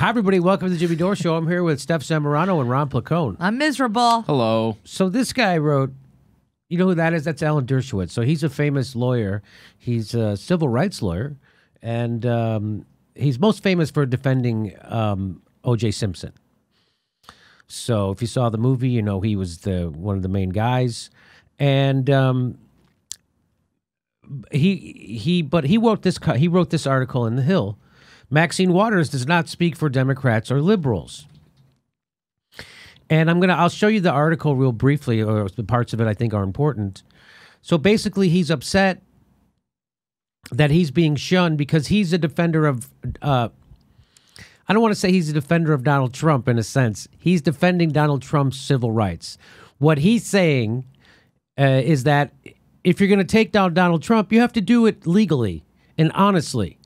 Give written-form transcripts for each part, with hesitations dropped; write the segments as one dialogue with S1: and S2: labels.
S1: Hi, everybody. Welcome to the Jimmy Dore Show. I'm here with Steph Zamorano and Ron Placone.
S2: I'm miserable.
S3: Hello.
S1: So this guy wrote, you know who that is? That's Alan Dershowitz. So he's a famous lawyer. He's a civil rights lawyer, and he's most famous for defending O.J. Simpson. So if you saw the movie, you know he was one of the main guys, and he wrote this article in The Hill. Maxine Waters does not speak for Democrats or liberals. And I'll show you the article real briefly, or the parts of it I think are important. So basically, he's upset that he's being shunned because he's a defender of, I don't want to say he's a defender of Donald Trump in a sense. He's defending Donald Trump's civil rights. What he's saying is that if you're going to take down Donald Trump, you have to do it legally and honestly.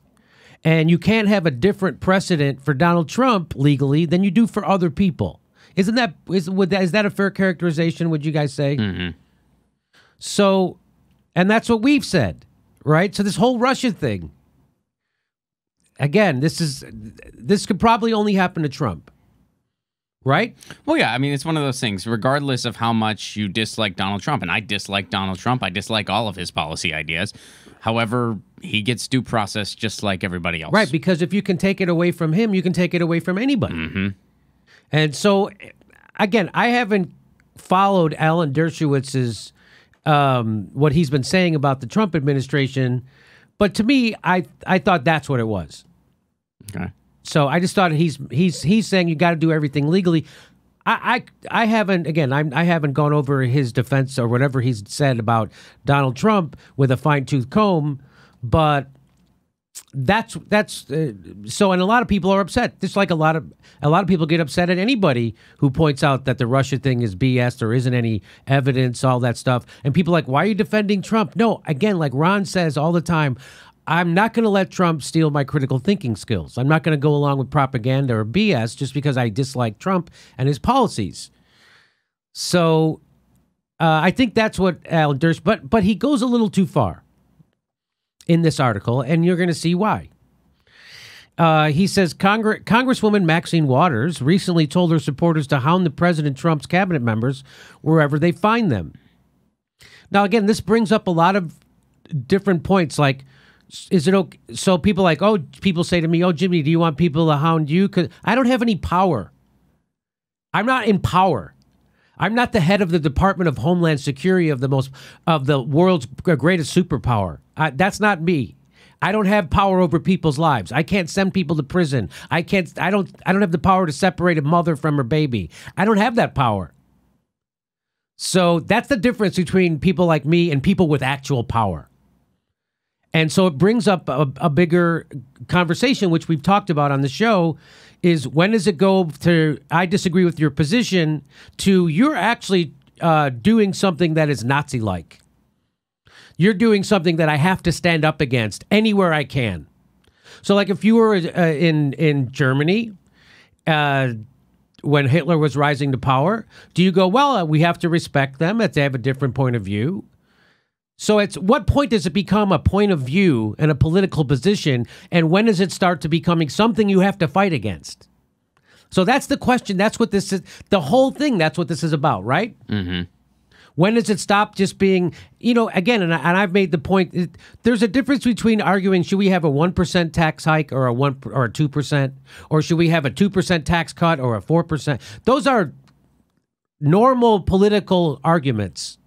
S1: And you can't have a different precedent for Donald Trump legally than you do for other people. Is that a fair characterization, would you guys say?
S3: Mm-hmm.
S1: So, and that's what we've said, right? So this whole Russia thing, again, this could probably only happen to Trump, right?
S3: Well, yeah, I mean, it's one of those things, regardless of how much you dislike Donald Trump, and I dislike Donald Trump, I dislike all of his policy ideas. However, he gets due process just like everybody else.
S1: Right, because if you can take it away from him, you can take it away from anybody.
S3: Mm-hmm.
S1: And so, again, I haven't followed Alan Dershowitz's, what he's been saying about the Trump administration, but to me, I thought that's what it was.
S3: Okay.
S1: So I just thought he's saying you got to do everything legally. I haven't gone over his defense or whatever he's said about Donald Trump with a fine-tooth comb, but that's so. And a lot of people are upset. Just like a lot of people get upset at anybody who points out that the Russia thing is BS. There isn't any evidence, all that stuff. And people are like, why are you defending Trump? No, again, like Ron says all the time, I'm not going to let Trump steal my critical thinking skills. I'm not going to go along with propaganda or BS just because I dislike Trump and his policies. So I think that's what Alan Dersh, but he goes a little too far in this article, and you're going to see why. He says Congresswoman Maxine Waters recently told her supporters to hound the President Trump's cabinet members wherever they find them. Now, again, this brings up a lot of different points, like, is it okay? So people say to me, oh, Jimmy, do you want people to hound you? Because I don't have any power. I'm not in power. I'm not the head of the Department of Homeland Security of the world's greatest superpower. That's not me. I don't have power over people's lives. I can't send people to prison. I don't have the power to separate a mother from her baby. I don't have that power. So that's the difference between people like me and people with actual power. And so it brings up a bigger conversation, which we've talked about on the show, is when does it go to, I disagree with your position, to you're actually doing something that is Nazi-like. You're doing something that I have to stand up against anywhere I can. So like if you were in Germany when Hitler was rising to power, do you go, well, we have to respect them if they have a different point of view? So at what point does it become a point of view and a political position, and when does it start to becoming something you have to fight against? So that's the question. That's what this is. The whole thing, that's what this is about, right?
S3: Mm-hmm.
S1: When does it stop just being, again, and I've made the point, there's a difference between arguing, should we have a 1% tax hike or a 2%, or should we have a 2% tax cut or a 4%? Those are normal political arguments.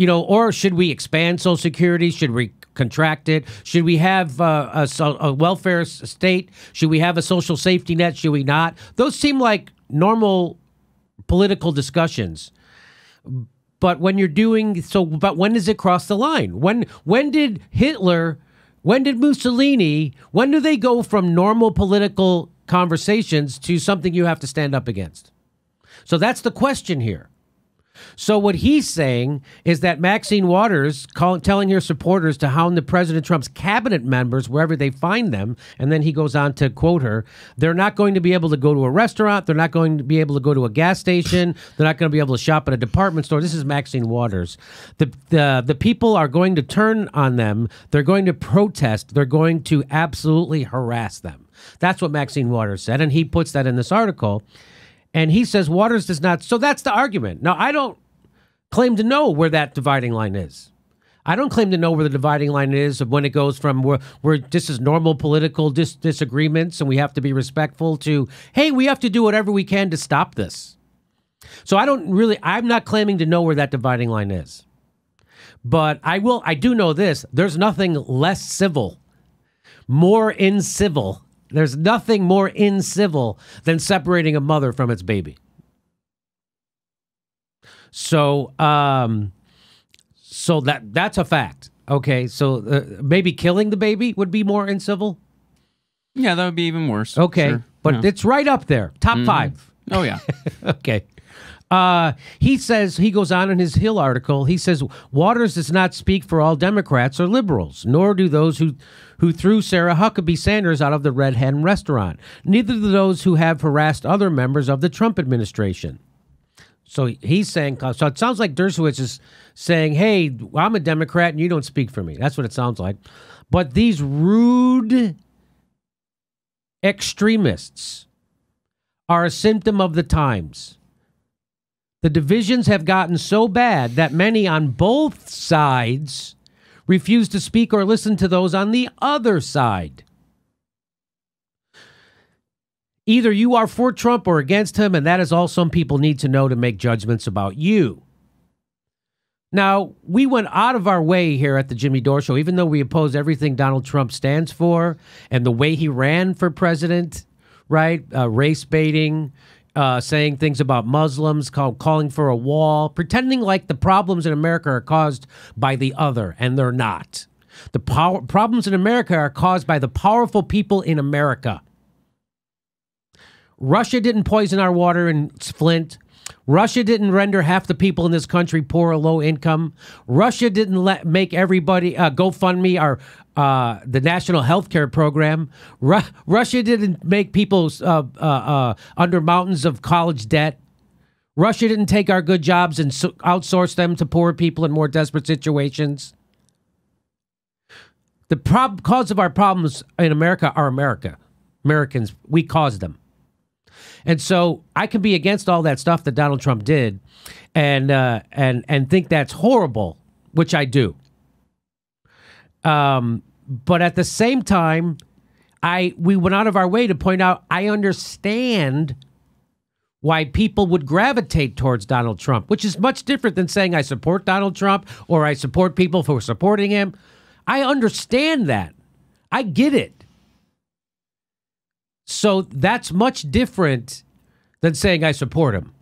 S1: Or should we expand Social Security? Should we contract it? Should we have a welfare state? Should we have a social safety net? Should we not? Those seem like normal political discussions. But when you're doing so, but when does it cross the line? When did Hitler, when did Mussolini, when do they go from normal political conversations to something you have to stand up against? So that's the question here. So what he's saying is that Maxine Waters telling her supporters to hound the President Trump's cabinet members wherever they find them, and then he goes on to quote her, they're not going to be able to go to a restaurant, they're not going to be able to go to a gas station, they're not going to be able to shop at a department store. This is Maxine Waters. The people are going to turn on them, they're going to protest, they're going to absolutely harass them. That's what Maxine Waters said, and he puts that in this article. And he says Waters does not. So that's the argument. Now, I don't claim to know where that dividing line is. I don't claim to know where the dividing line is of when it goes from where this is normal political disagreements and we have to be respectful to, hey, we have to do whatever we can to stop this. So I'm not claiming to know where that dividing line is. But I do know this. There's nothing less civil, more incivil. There's nothing more incivil than separating a mother from its baby. So, that's a fact. Okay, so maybe killing the baby would be more incivil.
S3: Yeah, that would be even worse.
S1: Okay,
S3: sure.
S1: But it's right up there, top 5.
S3: Oh yeah.
S1: Okay. He says, he goes on in his Hill article, he says, Waters does not speak for all Democrats or liberals, nor do those who threw Sarah Huckabee Sanders out of the Red Hen restaurant. Neither do those who have harassed other members of the Trump administration. So he's saying, so it sounds like Dershowitz is saying, hey, I'm a Democrat and you don't speak for me. That's what it sounds like. But these rude extremists are a symptom of the times. The divisions have gotten so bad that many on both sides refuse to speak or listen to those on the other side. Either you are for Trump or against him, and that is all some people need to know to make judgments about you. Now, we went out of our way here at the Jimmy Dore Show, even though we oppose everything Donald Trump stands for and the way he ran for president, right? Race baiting, saying things about Muslims, calling for a wall, pretending like the problems in America are caused by the other, and they're not. The problems in America are caused by the powerful people in America. Russia didn't poison our water in Flint. Russia didn't render half the people in this country poor or low income. Russia didn't make everybody GoFundMe the national health care program. Russia didn't make people under mountains of college debt. Russia didn't take our good jobs and outsource them to poor people in more desperate situations. The cause of our problems in America are Americans. We caused them. And so I can be against all that stuff that Donald Trump did and think that's horrible, which I do. But at the same time, we went out of our way to point out I understand why people would gravitate towards Donald Trump, which is much different than saying I support Donald Trump or I support people for supporting him. I understand that. I get it. So that's much different than saying I support him.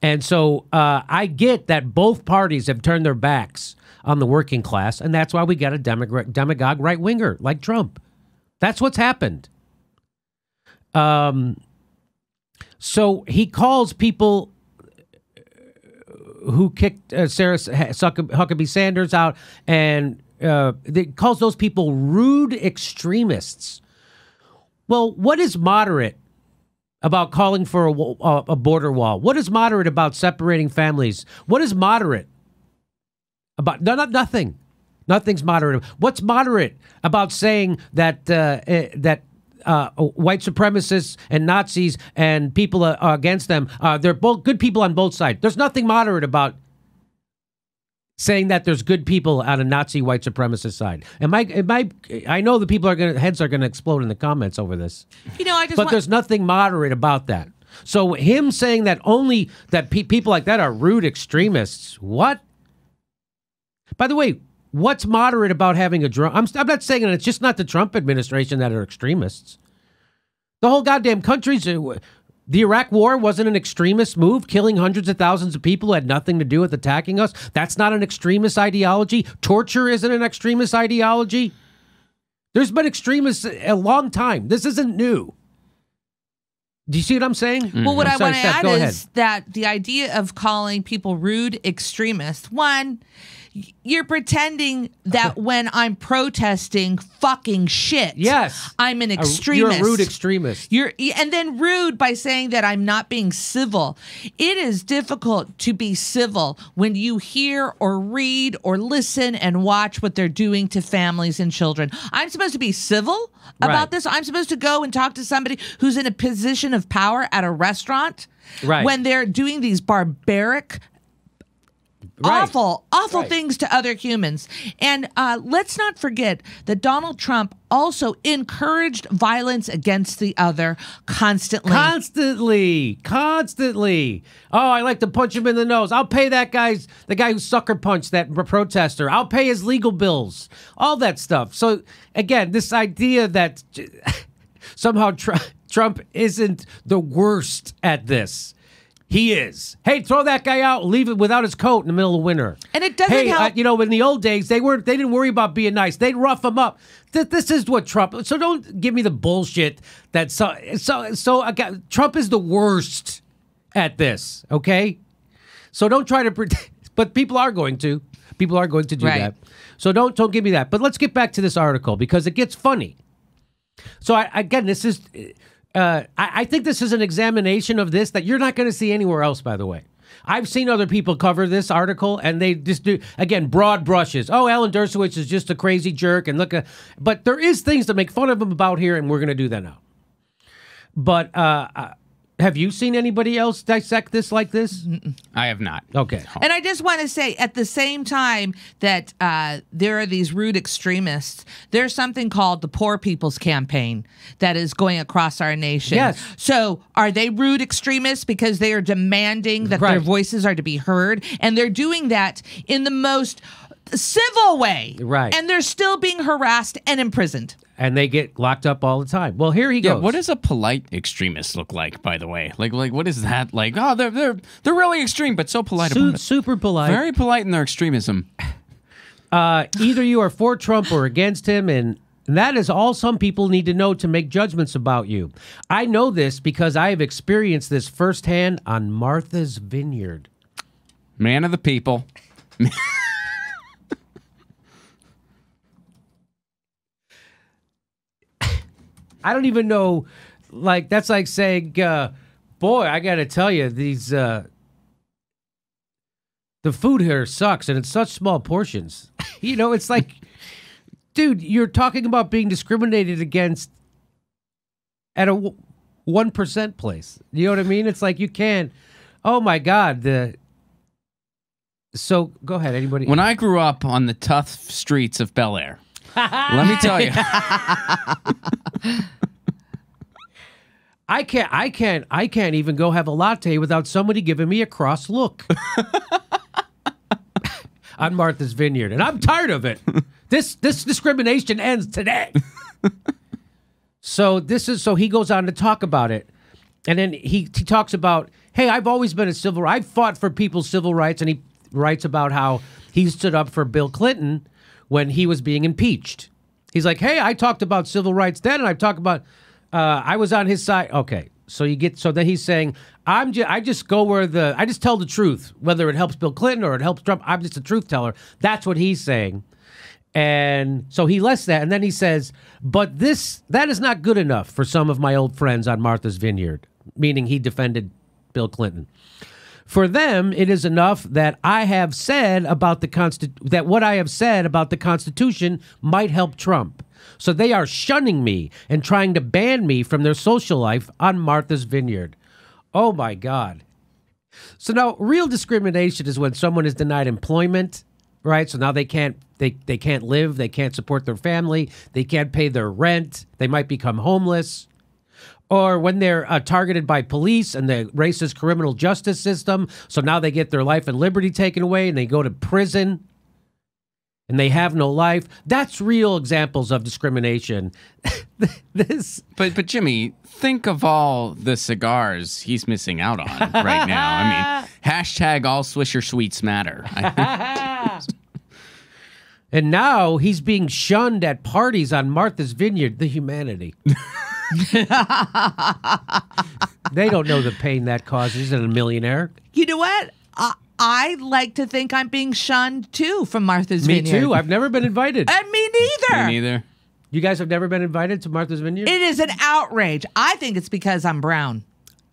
S1: And so I get that both parties have turned their backs on the working class, and that's why we got a demagogue right-winger like Trump. That's what's happened. So he calls people who kicked Sarah Huckabee Sanders out, and he calls those people rude extremists. Well, what is moderate about calling for a border wall? What is moderate about separating families? What is moderate about nothing? Nothing's moderate. What's moderate about saying that white supremacists and Nazis and people against them, they're both good people on both sides? There's nothing moderate about saying that there's good people on a Nazi white supremacist side. I know the people heads are gonna explode in the comments over this. There's nothing moderate about that. So him saying that only that people like that are rude extremists. What? By the way, what's moderate about having a drone? I'm not saying that it's just not the Trump administration that are extremists. The whole goddamn country's. The Iraq War wasn't an extremist move, killing hundreds of thousands of people who had nothing to do with attacking us. That's not an extremist ideology. Torture isn't an extremist ideology. There's been extremists a long time. This isn't new. Do you see what I'm saying?
S2: Well, what I want to add is that the idea of calling people rude extremists, one, you're pretending that when I'm protesting fucking shit,
S1: Yes.
S2: I'm an extremist.
S1: You're a rude extremist.
S2: And then rude by saying that I'm not being civil. It is difficult to be civil when you hear or read or listen and watch what they're doing to families and children. I'm supposed to be civil about
S1: Right.
S2: this. I'm supposed to go and talk to somebody who's in a position of power at a restaurant
S1: Right.
S2: when they're doing these barbaric, awful
S1: Right.
S2: things to other humans. And let's not forget that Donald Trump also encouraged violence against the other constantly.
S1: Constantly. Oh, I like to punch him in the nose. I'll pay the guy who sucker punched that protester. I'll pay his legal bills. All that stuff. So again, this idea that somehow Trump isn't the worst at this. He is. Hey, throw that guy out. Leave it without his coat in the middle of winter.
S2: And it doesn't help.
S1: In the old days, they didn't worry about being nice. They'd rough him up. This is what Trump. So don't give me the bullshit that again, Trump is the worst at this. Okay, so don't try to pretend. But people are going to. People are going to do
S2: Right.
S1: that. So don't give me that. But let's get back to this article because it gets funny. So this is. I think this is an examination of this that you're not going to see anywhere else, by the way. I've seen other people cover this article, and they just do, again, broad brushes. Oh, Alan Dershowitz is just a crazy jerk, and but there is things to make fun of him about here, and we're going to do that now. But have you seen anybody else dissect this like this?
S3: I have not.
S1: Okay.
S2: And I just want to say, at the same time that there are these rude extremists, there's something called the Poor People's Campaign that is going across our nation.
S1: Yes.
S2: So are they rude extremists because they are demanding that their
S1: Right.
S2: voices are to be heard? And they're doing that in the most civil way.
S1: Right.
S2: And they're still being harassed and imprisoned.
S1: And they get locked up all the time. Well, here he
S3: Yeah,
S1: goes.
S3: what does a polite extremist look like, by the way? Like what is that? Like, oh, they're really extreme, but so polite about it.
S1: Super polite.
S3: Very polite in their extremism.
S1: Either you are for Trump or against him, and that is all some people need to know to make judgments about you. I know this because I have experienced this firsthand on Martha's Vineyard.
S3: Man of the people.
S1: I don't even know, like, that's like saying, boy, I got to tell you, the food here sucks, and it's such small portions. It's like, dude, you're talking about being discriminated against at a 1% place. You know what I mean? It's like you can't, oh my God, so go ahead, anybody.
S3: When I grew up on the tough streets of Bel Air, let me tell you.
S1: I can't even go have a latte without somebody giving me a cross look on Martha's Vineyard, and I'm tired of it. This discrimination ends today. So he goes on to talk about it, and then he talks about, hey, I've always been I've fought for people's civil rights, and he writes about how he stood up for Bill Clinton when he was being impeached. He's like, hey, I talked about civil rights then, and I talked about I was on his side. Okay, so then he's saying, I just tell the truth, whether it helps Bill Clinton or it helps Trump. I'm just a truth teller. That's what he's saying. And so he lists that, and then he says, but that is not good enough for some of my old friends on Martha's Vineyard, meaning he defended Bill Clinton. For them, it is enough that I have said about that what I have said about the Constitution might help Trump. So they are shunning me and trying to ban me from their social life on Martha's Vineyard. Oh my God. So now real discrimination is when someone is denied employment, right? So now they can't live, they can't support their family, they can't pay their rent, they might become homeless. Or when they're targeted by police and the racist criminal justice system, so now they get their life and liberty taken away and they go to prison and they have no life. That's real examples of discrimination.
S3: But Jimmy, think of all the cigars he's missing out on right now. I mean, hashtag all Swisher Sweets matter.
S1: And now he's being shunned at parties on Martha's Vineyard. The humanity. They don't know the pain that causes in a millionaire.
S2: You know what? I like to think I'm being shunned too from Martha's
S1: Me
S2: Vineyard.
S1: too. I've never been invited.
S2: And me neither.
S3: Me neither.
S1: You guys have never been invited to Martha's Vineyard?
S2: It is an outrage. I think it's because I'm brown.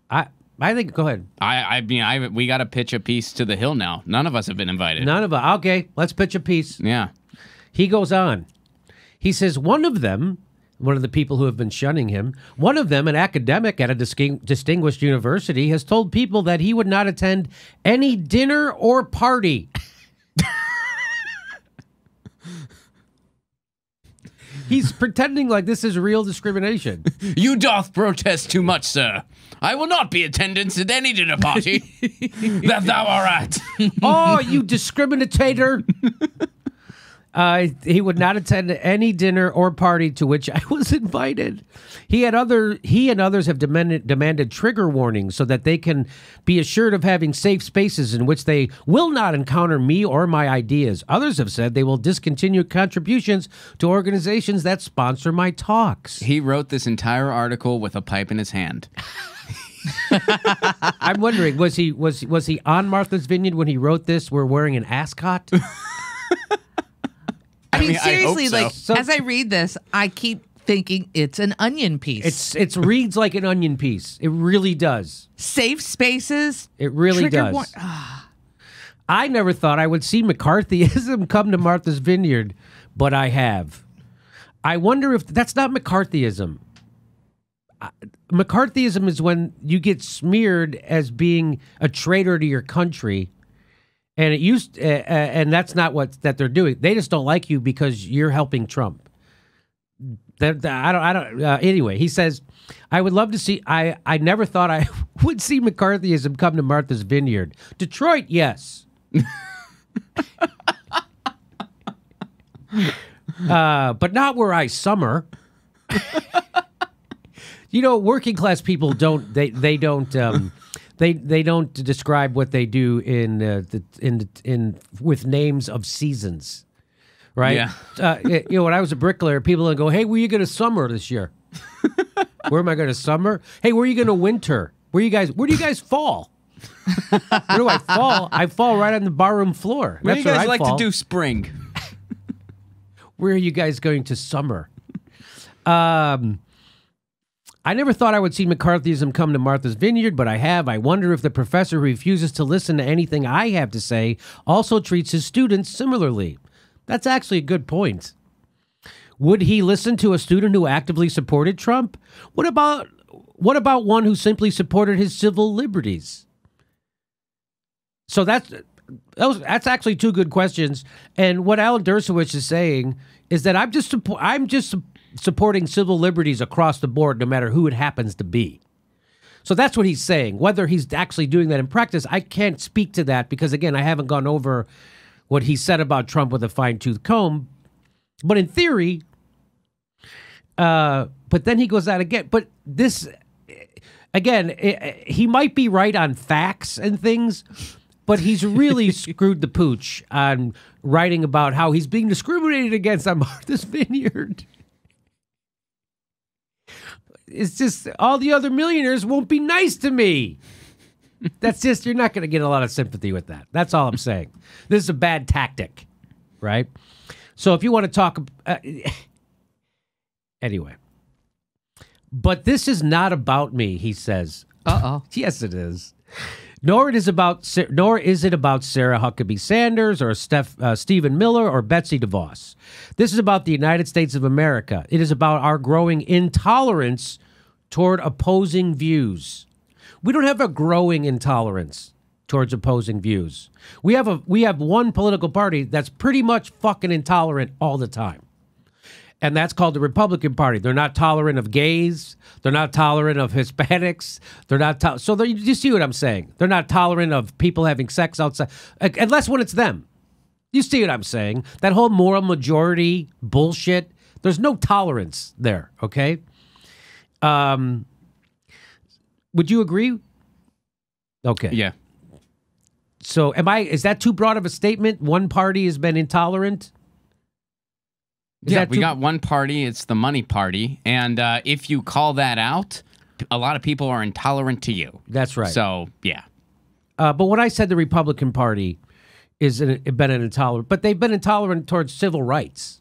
S1: I think. Go ahead.
S3: We got to pitch a piece to the Hill now. None of us have been invited.
S1: None of us. Okay, let's pitch a piece.
S3: Yeah.
S1: He goes on. He says one of the people who have been shunning him, one of them, an academic at a distinguished university, has told people that he would not attend any dinner or party. He's pretending like this is real discrimination.
S3: You doth protest too much, sir. I will not be attendance at any dinner party that thou art at.
S1: Oh, you discriminator. He would not attend any dinner or party to which I was invited. He and others have demanded trigger warnings so that they can be assured of having safe spaces in which they will not encounter me or my ideas. Others have said they will discontinue contributions to organizations that sponsor my talks.
S3: He wrote this entire article with a pipe in his hand.
S1: I'm wondering, was he on Martha's Vineyard when he wrote this? We're wearing an ascot.
S2: I mean,
S3: I hope
S2: seriously,
S3: so.
S2: like as I read this, I keep thinking it's an onion piece.
S1: It reads like an onion piece. It really does.
S2: Safe spaces.
S1: It really
S2: trigger
S1: does. I never thought I would see McCarthyism come to Martha's Vineyard, but I have. I wonder if that's not McCarthyism. McCarthyism is when you get smeared as being a traitor to your country. And and that's not that they're doing. They just don't like you because you're helping Trump. Anyway, he says, I would love to see. I never thought I would see McCarthyism come to Martha's Vineyard. Detroit, yes. But not where I summer. You know, working class people don't. They don't. They don't describe what they do in with names of seasons, right?
S3: Yeah.
S1: When I was a bricklayer, people would go, "Hey, where are you going to summer this year? Where am I going to summer? Hey, where are you going to winter? Where do you guys fall? Where do I fall? I fall right on the barroom floor.
S3: Where
S1: That's
S3: do you guys
S1: where I
S3: like
S1: fall.
S3: to do spring?
S1: Where are you guys going to summer? I never thought I would see McCarthyism come to Martha's Vineyard, but I have. I wonder if the professor who refuses to listen to anything I have to say also treats his students similarly. That's actually a good point. Would he listen to a student who actively supported Trump? What about one who simply supported his civil liberties? So that's actually two good questions. And what Alan Dershowitz is saying is that I'm just supporting civil liberties across the board, no matter who it happens to be. So that's what he's saying. Whether he's actually doing that in practice, I can't speak to that because, again, I haven't gone over what he said about Trump with a fine-tooth comb. But in theory, but then he goes out again. But this, again, he might be right on facts and things, but he's really screwed the pooch on writing about how he's being discriminated against on Martha's Vineyard. It's just all the other millionaires won't be nice to me. That's just, you're not going to get a lot of sympathy with that. That's all I'm saying. This is a bad tactic, right? So if you want to talk, anyway. But this is not about me, he says.
S2: Uh-oh.
S1: Yes, it is. Nor is it about Sarah Huckabee Sanders or Stephen Miller or Betsy DeVos. This is about the United States of America. It is about our growing intolerance toward opposing views. We don't have a growing intolerance towards opposing views. We have one political party that's pretty much fucking intolerant all the time. And that's called the Republican Party. They're not tolerant of gays. They're not tolerant of Hispanics. They're not so you see what I'm saying? They're not tolerant of people having sex outside, unless when it's them. You see what I'm saying? That whole moral majority bullshit. There's no tolerance there. Okay. Would you agree? Okay.
S3: Yeah.
S1: So is that too broad of a statement? One party has been intolerant?
S3: We got one party. It's the money party. And if you call that out, a lot of people are intolerant to you.
S1: That's right.
S3: So, yeah.
S1: But when I said the Republican Party been an intolerant, but they've been intolerant towards civil rights.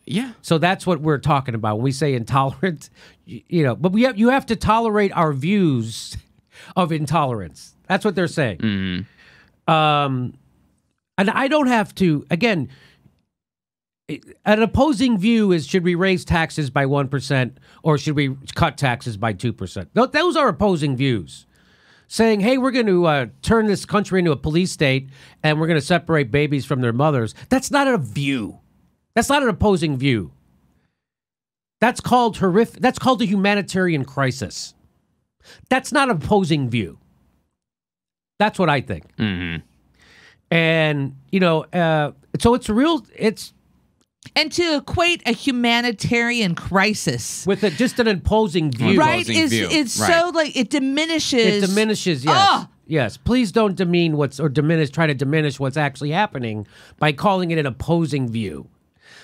S3: Yeah.
S1: So that's what we're talking about when we say intolerant. But you have to tolerate our views of intolerance. That's what they're saying. And I don't have to. Again, an opposing view is: should we raise taxes by 1% or should we cut taxes by 2%? Those are opposing views. Saying, hey, we're going to turn this country into a police state and we're going to separate babies from their mothers. That's not a view. That's not an opposing view. That's called horrific. That's called a humanitarian crisis. That's not an opposing view. That's what I think. And, so it's real.
S2: And to equate a humanitarian crisis
S1: with just an opposing view,
S2: right? It's so like it diminishes.
S1: It diminishes. Yes, yes. Please don't try to diminish what's actually happening by calling it an opposing view.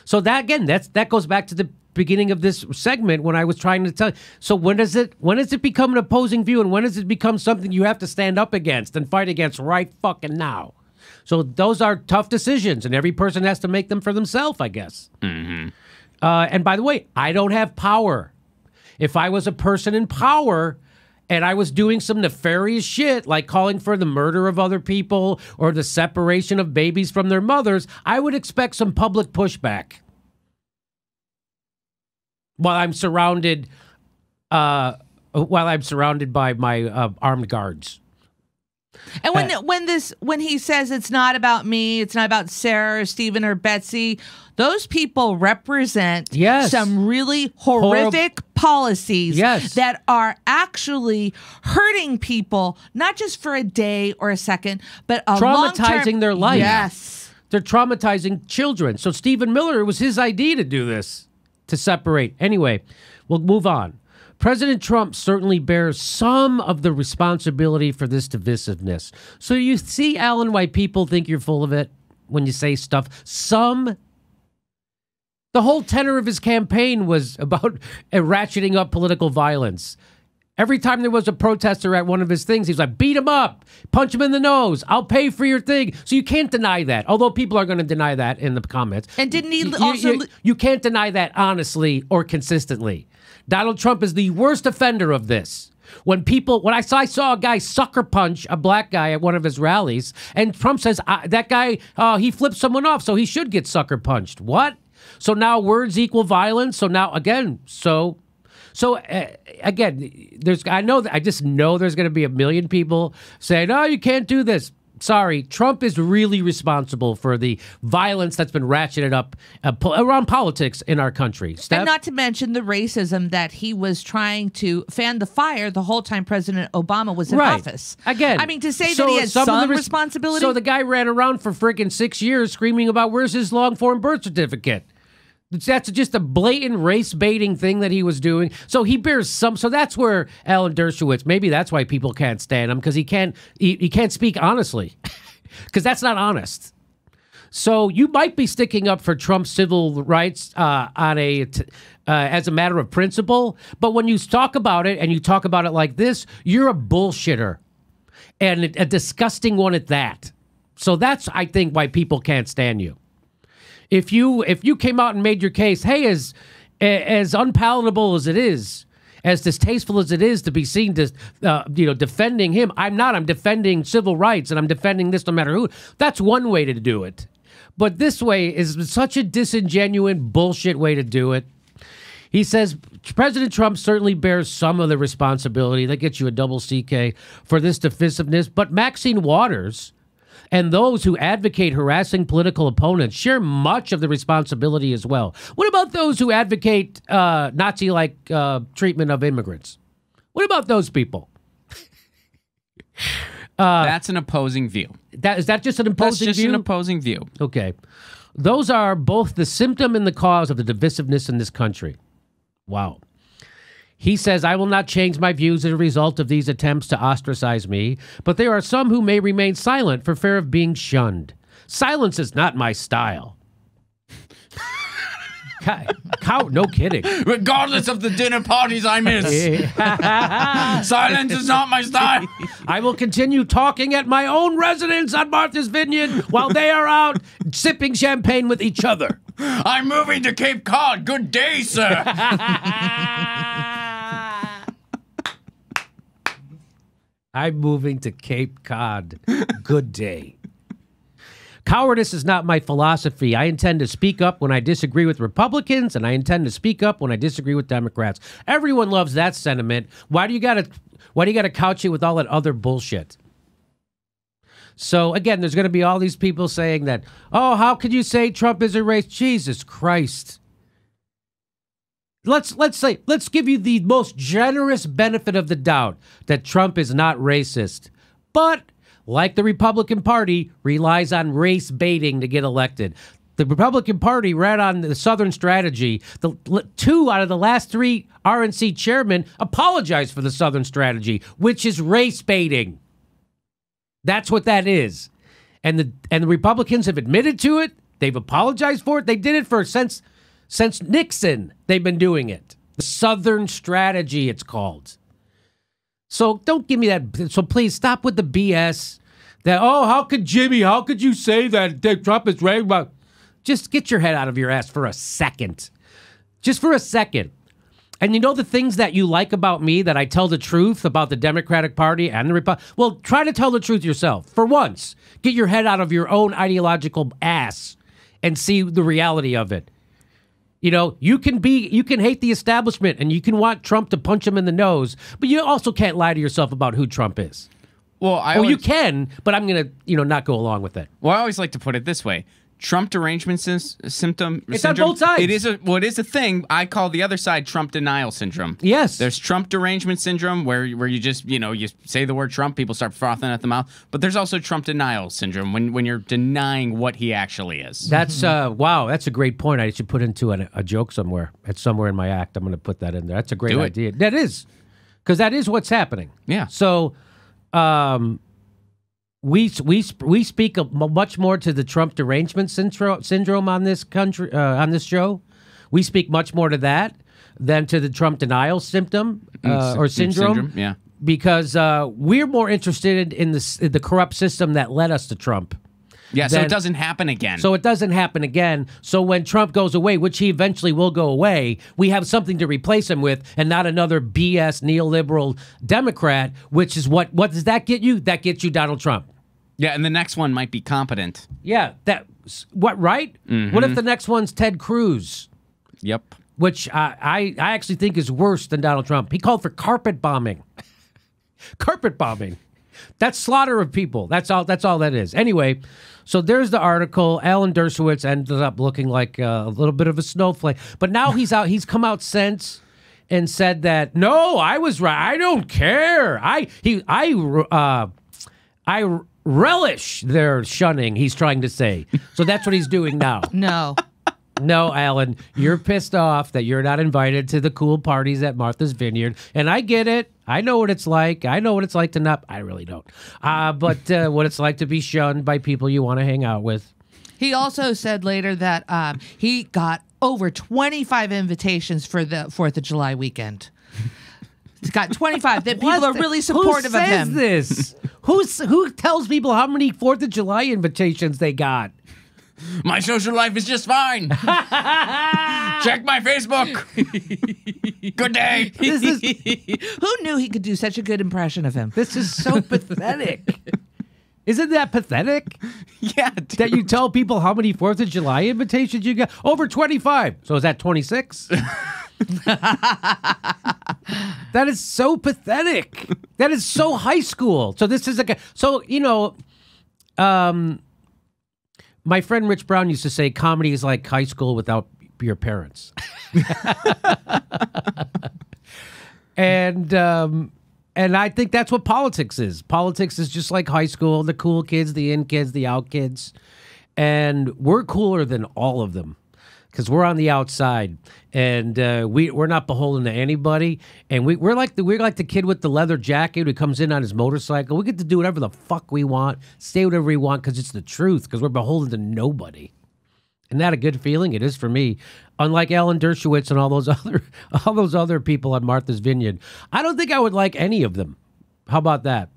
S1: So that again, that goes back to the beginning of this segment when I was trying to tell you. So when does it become an opposing view, and when does it become something you have to stand up against and fight against right fucking now? So those are tough decisions, and every person has to make them for themselves, I guess. And by the way, I don't have power. If I was a person in power and I was doing some nefarious shit, like calling for the murder of other people or the separation of babies from their mothers, I would expect some public pushback. While I'm surrounded by my armed guards.
S2: And when he says it's not about me, it's not about Sarah or Stephen or Betsy, those people represent some really horrific policies that are actually hurting people, not just for a day or a second, but a
S1: traumatizing their life.
S2: Yes.
S1: They're traumatizing children. So Stephen Miller, it was his idea to do this, to separate. Anyway, we'll move on. President Trump certainly bears some of the responsibility for this divisiveness. So you see, Alan, why people think you're full of it when you say stuff. The whole tenor of his campaign was about ratcheting up political violence. Every time there was a protester at one of his things, he's like, beat him up, punch him in the nose, I'll pay for your thing. So you can't deny that, although people are going to deny that in the comments.
S2: And didn't he also...
S1: You can't deny that honestly or consistently. Donald Trump is the worst offender of this. When I saw a guy sucker punch a black guy at one of his rallies, and Trump says, that guy, he flipped someone off, so he should get sucker punched. What? So now words equal violence? So now, again, I just know there's going to be a million people saying, no, you can't do this. Sorry, Trump is really responsible for the violence that's been ratcheted up around politics in our country. Steph?
S2: And not to mention the racism that he was trying to fan the fire the whole time President Obama was in office.
S1: Again,
S2: I mean, to say that he has some responsibility.
S1: So the guy ran around for freaking 6 years screaming about where's his long-form birth certificate. That's just a blatant race-baiting thing that he was doing. So he bears some. So that's where Alan Dershowitz, maybe that's why people can't stand him, because he can't speak honestly, because that's not honest. So you might be sticking up for Trump's civil rights as a matter of principle, but when you talk about it and you talk about it like this, you're a bullshitter, and a disgusting one at that. So that's, I think, why people can't stand you. If you came out and made your case, hey, as unpalatable as it is, as distasteful as it is to be seen defending him, I'm defending civil rights, and I'm defending this no matter who. That's one way to do it. But this way is such a disingenuous bullshit way to do it. He says President Trump certainly bears some of the responsibility, that gets you a double CK, for this divisiveness, but Maxine Waters and those who advocate harassing political opponents share much of the responsibility as well. What about those who advocate Nazi-like treatment of immigrants? What about those people?
S3: That's an opposing view.
S1: Is that just an opposing view?
S3: That's just an opposing view.
S1: Okay. Those are both the symptom and the cause of the divisiveness in this country. Wow. He says, I will not change my views as a result of these attempts to ostracize me, but there are some who may remain silent for fear of being shunned. Silence is not my style. No kidding.
S3: Regardless of the dinner parties I miss. Silence is not my style.
S1: I will continue talking at my own residence on Martha's Vineyard while they are out sipping champagne with each other.
S3: I'm moving to Cape Cod. Good day, sir.
S1: I'm moving to Cape Cod. Good day. Cowardice is not my philosophy. I intend to speak up when I disagree with Republicans, and I intend to speak up when I disagree with Democrats. Everyone loves that sentiment. Why do you gotta couch it with all that other bullshit? So again, there's going to be all these people saying that, oh, how could you say Trump is a race? Jesus Christ. Let's give you the most generous benefit of the doubt that Trump is not racist, but like the Republican Party, relies on race baiting to get elected. The Republican Party ran on the Southern strategy. The 2 out of the last 3 RNC chairmen apologized for the Southern strategy, which is race baiting. That's what that is. And the Republicans have admitted to it. They've apologized for it. They did it since Nixon. They've been doing it. The Southern strategy, it's called. So don't give me that. So please stop with the BS that, oh, how could you say that Trump is right? Just get your head out of your ass for a second. Just for a second. And you know the things that you like about me, that I tell the truth about the Democratic Party and the Republic? Well, try to tell the truth yourself. For once, get your head out of your own ideological ass and see the reality of it. You know, you can hate the establishment and you can want Trump to punch him in the nose, but you also can't lie to yourself about who Trump is.
S3: Well,
S1: you can, but I'm going to, not go along with it.
S3: Well, I always like to put it this way. Trump derangement syndrome.
S1: It's on both sides.
S3: It is a thing. I call the other side Trump denial syndrome.
S1: Yes.
S3: There's Trump derangement syndrome where you just, you say the word Trump, people start frothing at the mouth. But there's also Trump denial syndrome when you're denying what he actually is.
S1: That's, wow, that's a great point. I should put into a joke somewhere. It's somewhere in my act. I'm going to put that in there. That's a great idea. That is. Because that is what's happening.
S3: Yeah.
S1: So, we speak much more to the Trump derangement syndrome on this country on this show. We speak much more to that than to the Trump denial symptom or syndrome.
S3: Yeah,
S1: because we're more interested in the corrupt system that led us to Trump.
S3: Yeah, so it doesn't happen again.
S1: So it doesn't happen again. So when Trump goes away, which he eventually will go away, we have something to replace him with and not another BS neoliberal Democrat, which is what does that get you? That gets you Donald Trump.
S3: Yeah, and the next one might be competent.
S1: Yeah, right? Mm-hmm. What if the next one's Ted Cruz?
S3: Yep.
S1: Which I actually think is worse than Donald Trump. He called for carpet bombing. Carpet bombing. That's slaughter of people. That's all that is. Anyway, so there's the article. Alan Dershowitz ended up looking like a little bit of a snowflake. But now he's out. He's come out since and said that, no, I was right. I don't care. I relish their shunning, he's trying to say. So that's what he's doing now. No, Alan, you're pissed off that you're not invited to the cool parties at Martha's Vineyard. And I get it. I know what it's like. I know what it's like to not... I really don't. But what it's like to be shunned by people you want to hang out with.
S2: He also said later that he got over 25 invitations for the 4th of July weekend. He's got 25. That people are really supportive of him.
S1: Who says this? Who tells people how many 4th of July invitations they got?
S3: My social life is just fine. Check my Facebook. Good day.
S2: Who knew he could do such a good impression of him?
S1: This is so pathetic. Isn't that pathetic?
S3: Yeah. Dude.
S1: That you tell people how many 4th of July invitations you got? Over 25. So is that 26? That is so pathetic. That is so high school. So this is my friend Rich Brown used to say comedy is like high school without your parents. And I think that's what politics is. Politics is just like high school, the cool kids, the in kids, the out kids. And we're cooler than all of them because we're on the outside and we're not beholden to anybody. And we're like the kid with the leather jacket who comes in on his motorcycle. We get to do whatever the fuck we want, say whatever we want because it's the truth because we're beholden to nobody. Isn't that a good feeling? It is for me. Unlike Alan Dershowitz and all those other people on Martha's Vineyard, I don't think I would like any of them. How about that?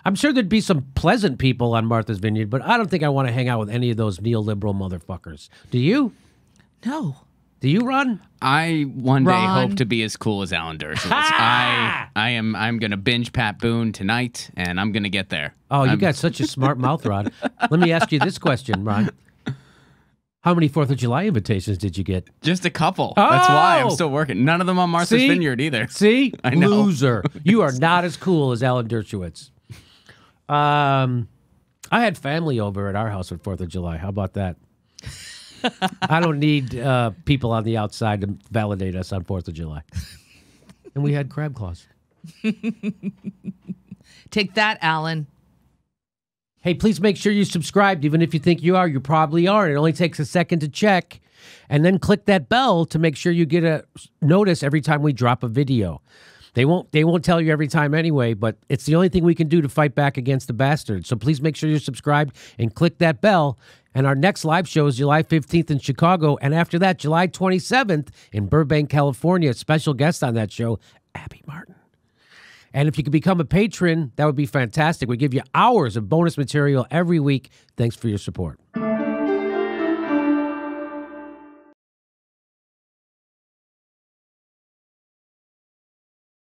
S1: I'm sure there'd be some pleasant people on Martha's Vineyard, but I don't think I want to hang out with any of those neoliberal motherfuckers. Do you?
S2: No.
S1: Do you, Ron?
S3: I one day
S2: Ron.
S3: hope to be as cool as Alan Dershowitz. I'm gonna binge Pat Boone tonight, and I'm gonna get there.
S1: Oh, you got such a smart mouth, Ron. Let me ask you this question, Ron. How many 4th of July invitations did you get?
S3: Just a couple. That's why I'm
S1: Oh!
S3: still working. None of them on Martha's
S1: See?
S3: Vineyard either.
S1: See?
S3: I know.
S1: Loser. You are not as cool as Alan Dershowitz. I had family over at our house for 4th of July. How about that? I don't need people on the outside to validate us on 4th of July. And we had crab claws.
S2: Take that, Alan.
S1: Hey, please make sure you subscribed. Even if you think you are, you probably aren't. It only takes a second to check. And then click that bell to make sure you get a notice every time we drop a video. They won't tell you every time anyway, but it's the only thing we can do to fight back against the bastards. So please make sure you're subscribed and click that bell. And our next live show is July 15th in Chicago. And after that, July 27th in Burbank, California. Special guest on that show, Abby Martin. And if you could become a patron, that would be fantastic. We give you hours of bonus material every week. Thanks for your support.